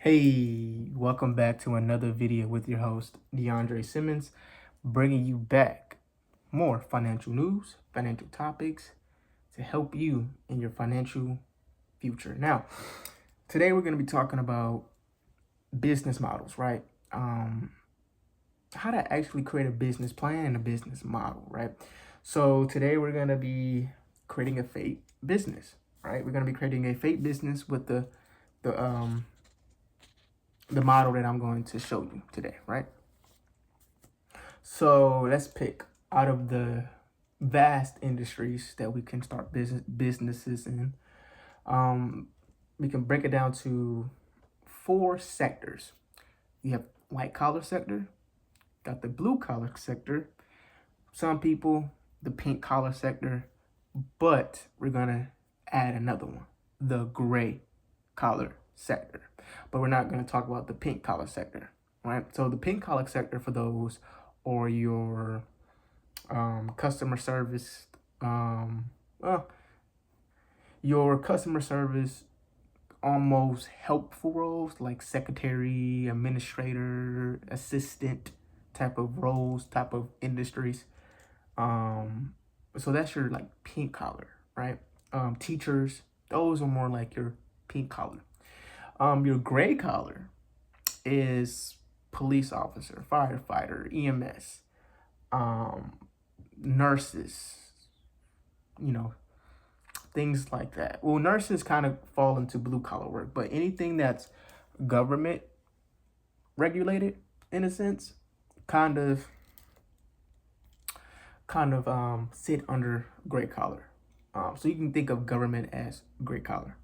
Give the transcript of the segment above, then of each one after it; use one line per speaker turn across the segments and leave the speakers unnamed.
Hey, welcome back to another video with your host, DeAndre Simmons, bringing you back more financial news, financial topics to help you in your financial future. Now, today we're going to be talking about business models, right? How to actually create a business plan and a business model, right? So today we're going to be creating a fake business, right? We're going to be creating a fake business with the the model that I'm going to show you today, right? So let's pick out of the vast industries that we can start businesses in. We can break it down to 4 sectors. You have white collar sector, got the blue collar sector, some people, the pink collar sector, but we're gonna add another one, the gray collar sector. But we're not gonna talk about the pink collar sector, right? So the pink collar sector for those or your customer service, well, your customer service almost helpful roles like secretary, administrator, assistant type of roles, type of industries. So that's your like pink collar, right? Teachers, those are more like your pink collar. Your gray collar is police officer, firefighter, EMS, nurses, you know, things like that. Well, nurses kind of fall into blue collar work, but anything that's government regulated in a sense, kind of sit under gray collar. So you can think of government as gray collar.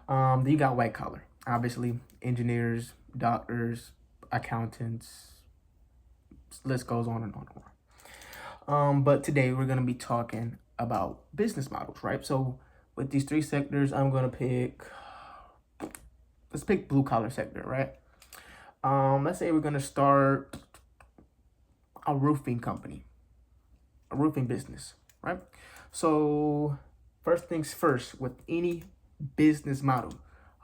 Then you got white collar, obviously engineers, doctors, accountants. List goes on and on and on. But today we're gonna be talking about business models, right? So with these 3 sectors, I'm gonna let's pick blue collar sector, right? Let's say we're gonna start a roofing company, a roofing business, right? So first things first, with any business model,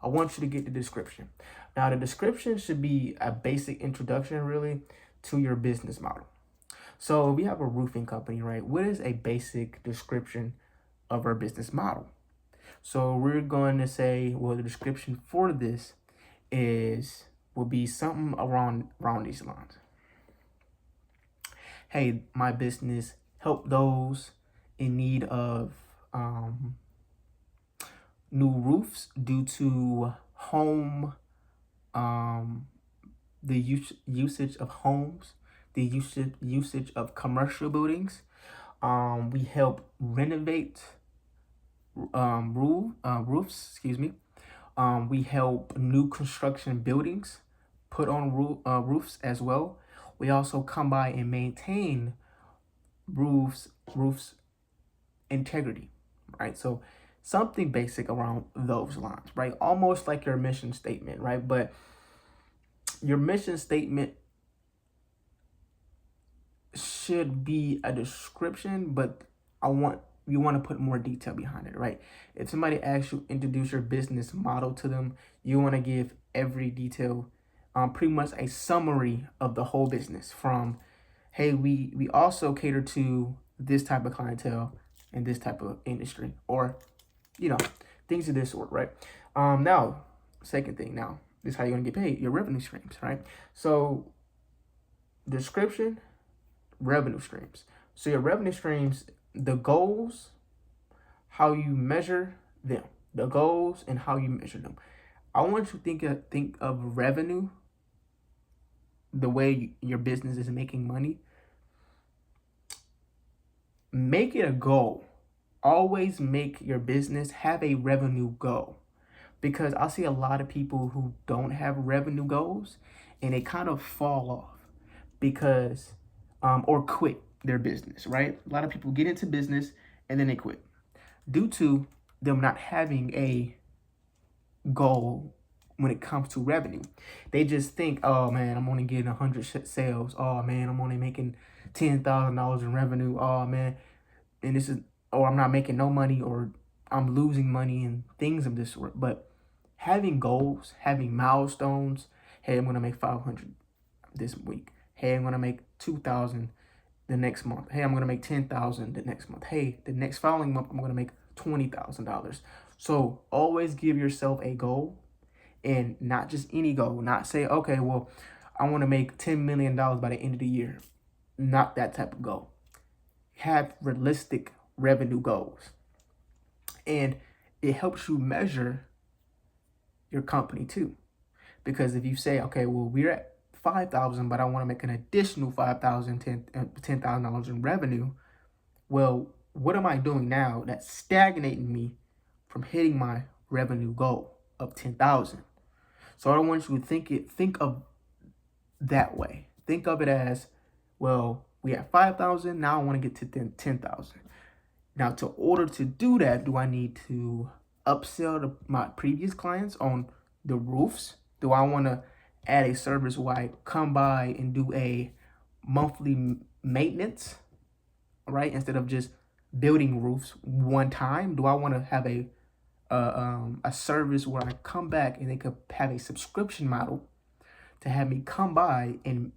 I want you to get the description. Now the description should be a basic introduction really to your business model. So we have a roofing company, right? What is a basic description of our business model? So we're going to say, well, the description for this will be something around these lines. Hey, my business help those in need of new roofs due to home, the usage of homes, the usage of commercial buildings. We help renovate roofs. Excuse me. We help new construction buildings put on roofs as well. We also come by and maintain roofs integrity, right? So something basic around those lines, right? Almost like your mission statement, right? But your mission statement should be a description, but you want to put more detail behind it, right? If somebody asks you introduce your business model to them, you want to give every detail, pretty much a summary of the whole business from, hey, we also cater to this type of clientele in this type of industry, or things of this sort, right? Now, second thing, now this is how you're gonna get paid, your revenue streams, right? So description, revenue streams. So your revenue streams, the goals, how you measure them, the goals and how you measure them. I want you to think of revenue, the way your business is making money. Make it a goal. Always make your business have a revenue goal, because I see a lot of people who don't have revenue goals and they kind of fall off because or quit their business, right? A lot of people get into business and then they quit due to them not having a goal when it comes to revenue. They just think, oh man, I'm only getting 100 sales. Oh man, I'm only making $10,000 in revenue. Oh man, and or I'm not making no money, or I'm losing money, and things of this sort. But having goals, having milestones. Hey, I'm gonna make 500 this week. Hey, I'm gonna make 2,000 the next month. Hey, I'm gonna make 10,000 the next month. Hey, the next following month I'm gonna make $20,000. So always give yourself a goal, and not just any goal. Not say, okay, well, I want to make $10 million by the end of the year. Not that type of goal. Have realistic revenue goals, and it helps you measure your company too. Because if you say, okay, well, we're at 5,000, but I want to make an additional 5,000, $10,000 in revenue. Well, what am I doing now that's stagnating me from hitting my revenue goal of 10,000? So I don't want you to think of that way. Think of it as, well, we have 5,000. Now I want to get to 10,000. Now, to order to do that, do I need to upsell my previous clients on the roofs? Do I want to add a service where I come by and do a monthly maintenance, right? Instead of just building roofs one time, do I want to have a service where I come back and they could have a subscription model to have me come by and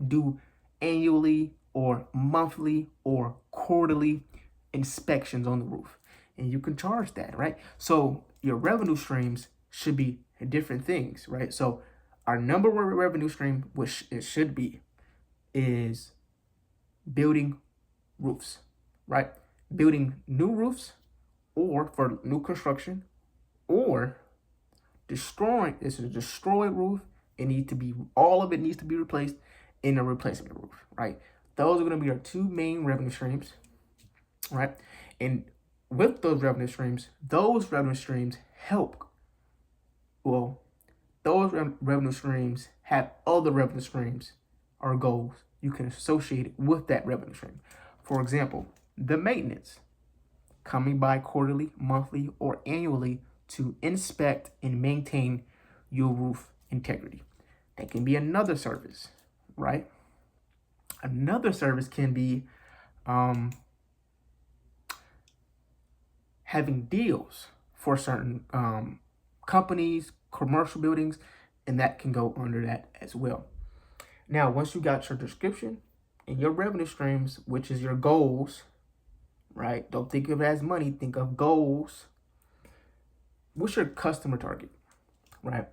do annually or monthly or quarterly inspections on the roof? And you can charge that, right? So your revenue streams should be different things, right? So our number one revenue stream, which it should be, is building roofs, right? Building new roofs, or for new construction, or destroying. This is a destroyed roof. All of it needs to be replaced in a replacement roof, right? Those are going to be our two main revenue streams, right? And with those revenue streams help. Well, those revenue streams have other revenue streams or goals you can associate with that revenue stream. For example, the maintenance, coming by quarterly, monthly, or annually to inspect and maintain your roof integrity. That can be another service, right? Another service can be having deals for certain companies, commercial buildings, and that can go under that as well. Now, once you got your description and your revenue streams, which is your goals, right? Don't think of it as money, think of goals. What's your customer target, right?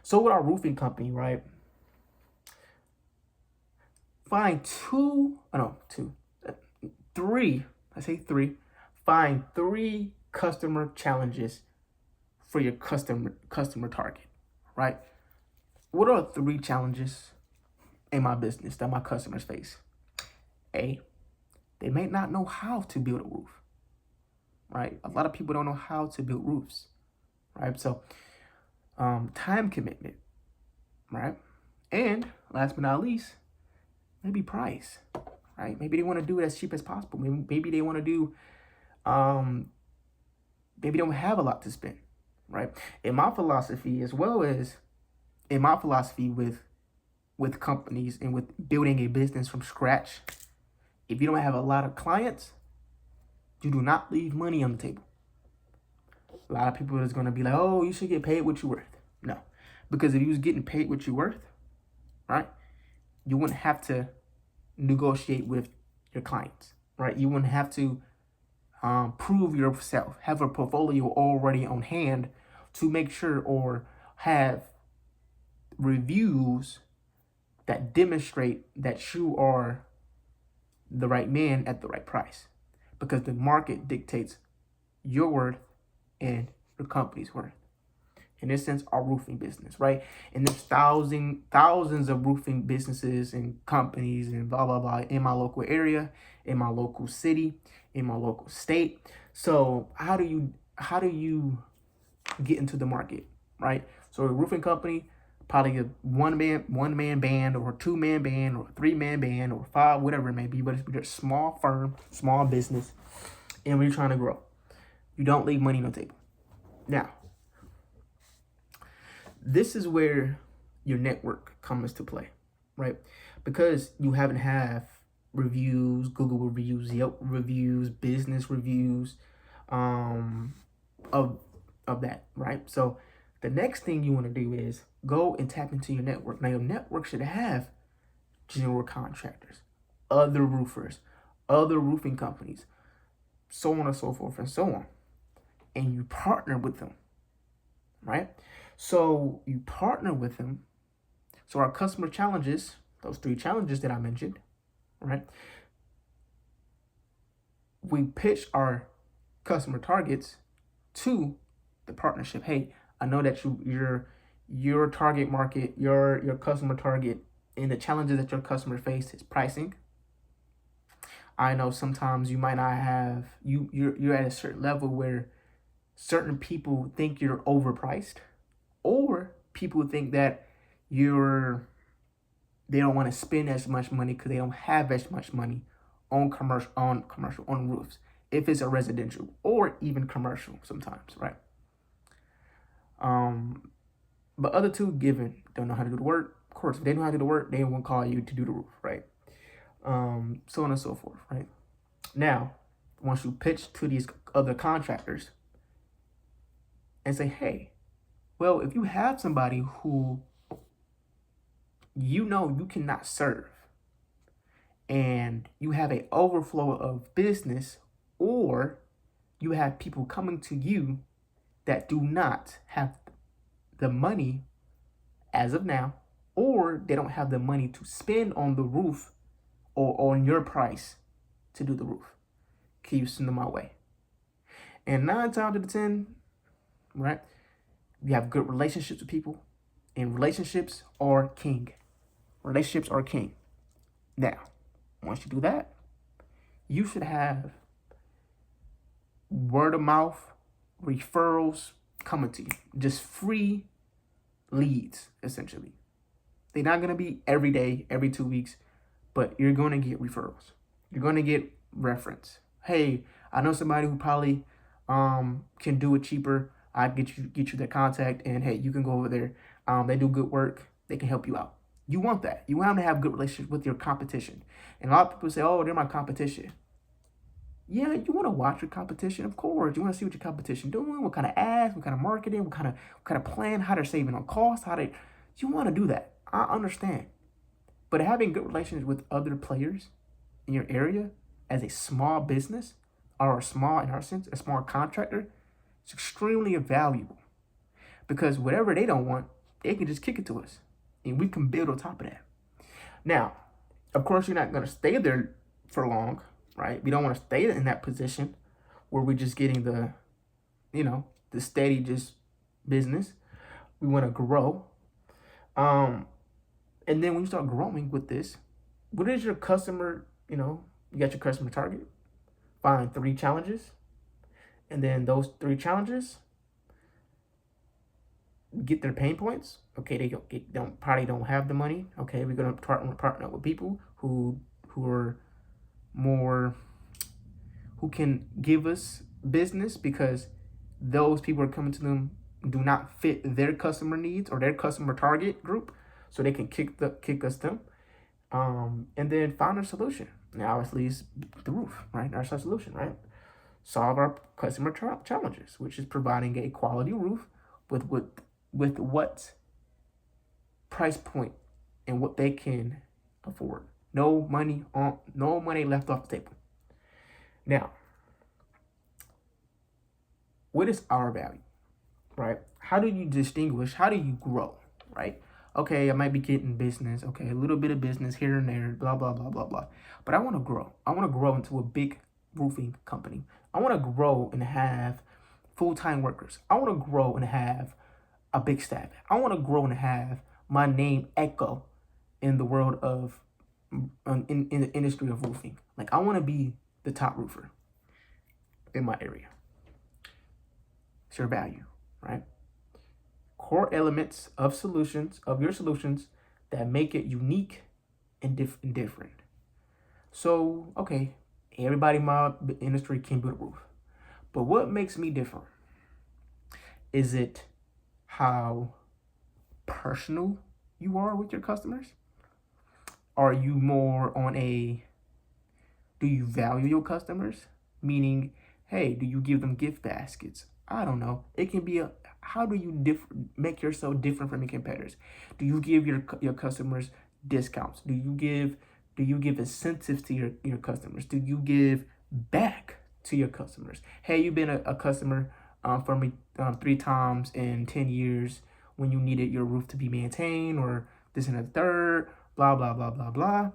So with our roofing company, right? Find three, find three customer challenges for your customer target, right? What are three challenges in my business that my customers face? A, they may not know how to build a roof, right? A lot of people don't know how to build roofs, right? So time commitment, right? And last but not least, maybe price, right? Maybe they want to do it as cheap as possible. Maybe they want to do, maybe they don't have a lot to spend, right? In my philosophy, as well as in my philosophy with companies and with building a business from scratch, if you don't have a lot of clients, you do not leave money on the table. A lot of people is going to be like, oh, you should get paid what you're worth. No, because if you was getting paid what you're worth, right, you wouldn't have to negotiate with your clients, right? You wouldn't have to prove yourself, have a portfolio already on hand to make sure, or have reviews that demonstrate that you are the right man at the right price, because the market dictates your worth and your company's worth. In this sense, our roofing business, right? And there's thousands of roofing businesses and companies and blah, blah, blah in my local area, in my local city, in my local state. So how do you get into the market, right? So a roofing company, probably a one man band, or a 2-man band, or a 3-man band, or 5, whatever it may be, but it's a small firm, small business, and we're trying to grow. You don't leave money on the table. Now, this is where your network comes to play, right? Because you haven't have reviews, Google reviews, Yelp reviews, business reviews, of that, right? So The next thing you want to do is go and tap into your network. Now, your network should have general contractors, other roofers, other roofing companies, so on and so forth and so on. And you partner with them, right? So you partner with them. So our customer challenges, those 3 challenges that I mentioned, right? We pitch our customer targets to the partnership. Hey, I know that your target market, your customer target, and the challenges that your customer face is pricing. I know sometimes you might not have you're at a certain level where certain people think you're overpriced, or people think that they don't want to spend as much money because they don't have as much money on commercial on roofs, if it's a residential or even commercial sometimes, right? But other two given don't know how to do the work. Of course, if they know how to do the work, they won't call you to do the roof, right? So on and so forth, right? Now, once you pitch to these other contractors and say, hey, well, if you have somebody who you know you cannot serve, and you have an overflow of business, or you have people coming to you that do not have the money as of now, or they don't have the money to spend on the roof or on your price to do the roof, can you send them my way? And 9 times out of 10, right, you have good relationships with people, and relationships are king. Relationships are king. Now, once you do that, you should have word of mouth, referrals coming to you. Just free leads, essentially. They're not going to be every day, every 2 weeks, but you're going to get referrals. You're going to get reference. Hey, I know somebody who probably can do it cheaper. I get you their contact, and hey, you can go over there. They do good work. They can help you out. You want that. You want to have good relationships with your competition. And a lot of people say, oh, they're my competition. Yeah, you want to watch your competition, of course. You want to see what your competition doing, what kind of ads, what kind of marketing, what kind of plan, how they're saving on costs, you want to do that. I understand. But having good relations with other players in your area as a small business, or in our sense, a small contractor, is extremely valuable. Because whatever they don't want, they can just kick it to us. And we can build on top of that. Now, of course, you're not going to stay there for long, right? We don't want to stay in that position where we're just getting the steady just business. We want to grow. And then when you start growing with this, what is your customer, you got your customer target. Find 3 challenges. And then those 3 challenges, get their pain points. Okay, they probably don't have the money. Okay, we're gonna partner up with people who are more, who can give us business, because those people are coming to them do not fit their customer needs or their customer target group, so they can kick them. And then find a solution. Now, obviously, it's the roof, right? That's our solution, right? Solve our customer challenges, which is providing a quality roof with what price point and what they can afford. No money left off the table. Now, what is our value, right? How do you distinguish? How do you grow, right? Okay, I might be getting business. Okay, a little bit of business here and there, blah, blah, blah, blah, blah. But I want to grow. I want to grow into a big roofing company. I want to grow and have full-time workers. I want to grow and have a big staff. I want to grow and have my name echo in the world of, in the industry of roofing. Like, I want to be the top roofer in my area. It's your value, right? Core elements of your solutions that make it unique and different. So, okay, everybody in my industry can build a roof. But what makes me different? Is it how personal you are with your customers? Are you more on do you value your customers? Meaning, hey, do you give them gift baskets? I don't know. It can be How do you make yourself different from your competitors? Do you give your customers discounts? Do you give incentives to your customers? Do you give back to your customers? Hey, you've been a customer for me 3 times in 10 years when you needed your roof to be maintained or this and the third, blah, blah, blah, blah, blah.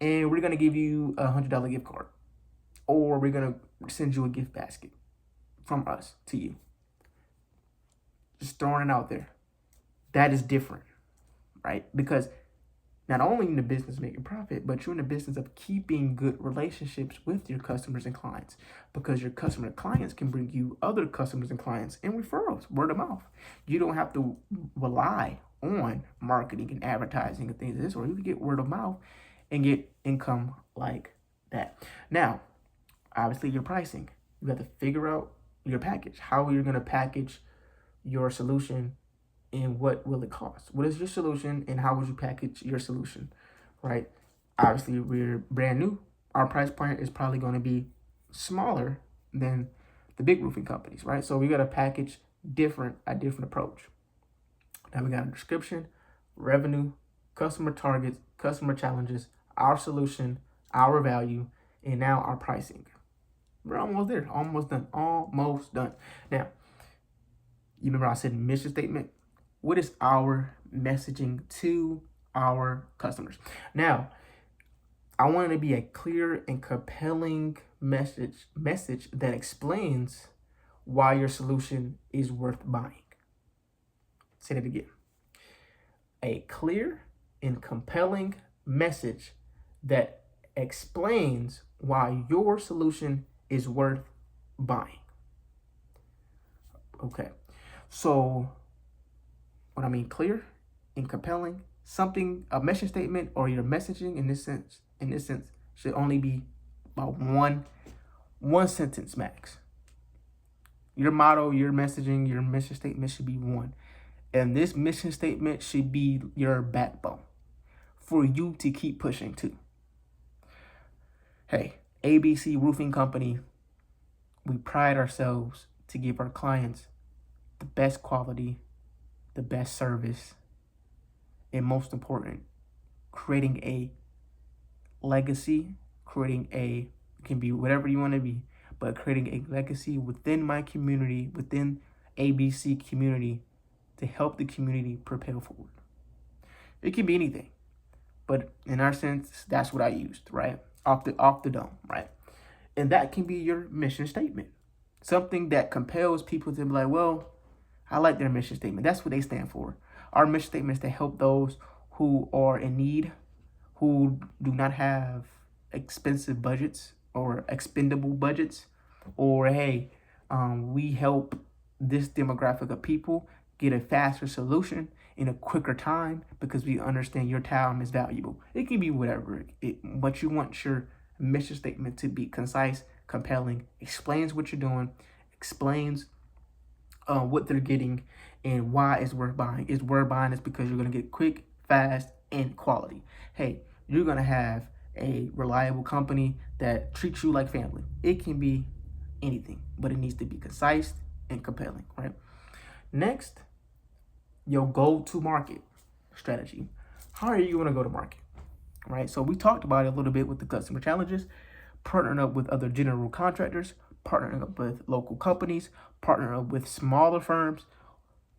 And we're going to give you $100 gift card, or we're going to send you a gift basket from us to you. Just throwing it out there. That is different, right? Because not only in the business making profit, but you're in the business of keeping good relationships with your customers and clients, because your customer and clients can bring you other customers and clients and referrals, word of mouth. You don't have to rely on marketing and advertising and things like this, or you can get word of mouth and get income like that. Now, obviously your pricing. You have to figure out your package, how you're going to package your solution and what will it cost. What is your solution and how would you package your solution, right? Obviously, we're brand new. Our price point is probably going to be smaller than the big roofing companies, right? So we got to package a different approach. Now we got a description, revenue, customer targets, customer challenges, our solution, our value, and now our pricing. We're almost there, almost done. Now, you remember I said mission statement? What is our messaging to our customers? Now, I want it to be a clear and compelling message that explains why your solution is worth buying. Say that again. A clear and compelling message that explains why your solution is worth buying. Okay. So what I mean clear and compelling, a mission statement or your messaging in this sense should only be about one sentence max. Your motto, your messaging, your mission statement should be one. And this mission statement should be your backbone for you to keep pushing to. Hey, ABC Roofing Company, we pride ourselves to give our clients the best quality, the best service, and most important, creating a legacy, it can be whatever you want to be, but creating a legacy within my community, within ABC community, to help the community propel forward. It can be anything, but in our sense, that's what I used, right? Off the dome, right? And that can be your mission statement. Something that compels people to be like, well, I like their mission statement. That's what they stand for. Our mission statement is to help those who are in need, who do not have expensive budgets or expendable budgets, or hey, we help this demographic of people get a faster solution in a quicker time because we understand your time is valuable. It can be whatever, but you want your mission statement to be concise, compelling, explains what you're doing, explains what they're getting, and why it's worth buying. It's worth buying is because you're going to get quick, fast, and quality. Hey, you're going to have a reliable company that treats you like family. It can be anything, but it needs to be concise and compelling, right? Next, your go-to-market strategy. How are you going to go to market, right? So we talked about it a little bit with the customer challenges, partnering up with other general contractors, partnering up with local companies, partnering up with smaller firms.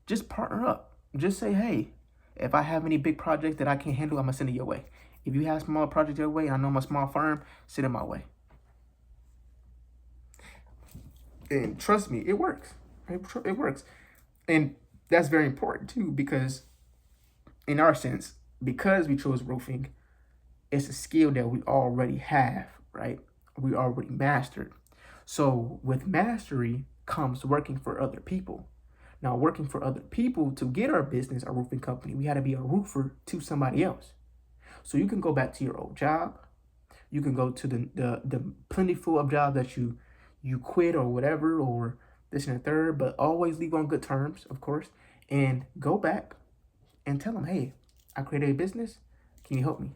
Just partner up. Just say, hey, if I have any big projects that I can't handle, I'm going to send it your way. If you have small projects your way, and I know I'm a small firm, send it my way. And trust me, it works. It works. And that's very important too, because in our sense, because we chose roofing, it's a skill that we already have, right? We already mastered. So with mastery comes working for other people. Now, working for other people to get our business, our roofing company, we had to be a roofer to somebody else. So you can go back to your old job. You can go to the plentiful of jobs that you quit or whatever, or this and the third, but always leave on good terms, of course, and go back and tell them, hey, I created a business. Can you help me?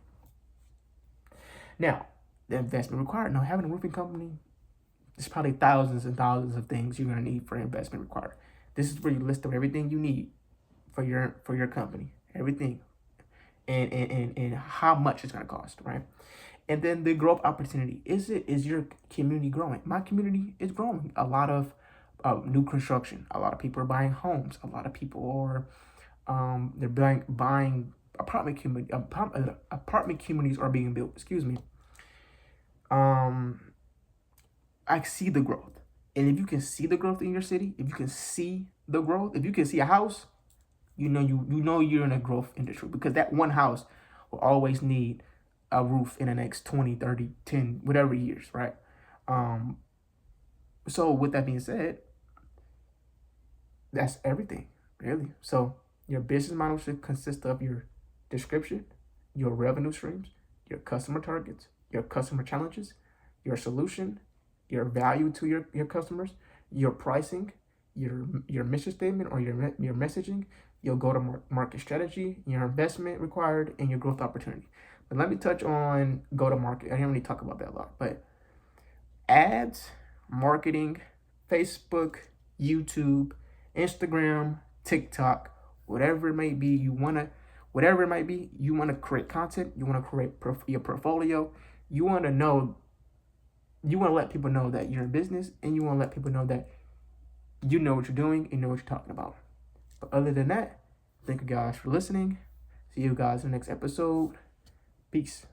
Now, the investment required. Now, having a roofing company, there's probably thousands and thousands of things you're going to need for investment required. This is where you list out everything you need for your company, everything, and how much it's gonna cost, right? And then the growth opportunity. Is your community growing? My community is growing. A lot of new construction. A lot of people are buying homes. A lot of people are they're buying apartment communities are being built. Excuse me. Um, I see the growth, and if you can see the growth in your city, if you can see the growth, if you can see a house, you know you're in a growth industry, because that one house will always need a roof in the next 20, 30, 10, whatever years, right? Um, so with that being said, that's everything, really. So your business model should consist of your description, your revenue streams, your customer targets, your customer challenges, your solution, your value to your customers, your pricing, your mission statement or your messaging, your go to market strategy, your investment required, and your growth opportunity. But let me touch on go to market. I didn't really talk about that a lot, but ads, marketing, Facebook, YouTube, Instagram, TikTok, whatever it may be, you want to create content, you want to create your portfolio, you want to know, you want to let people know that you're in business, and you want to let people know that you know what you're doing and know what you're talking about. But other than that, thank you guys for listening. See you guys in the next episode. Peace.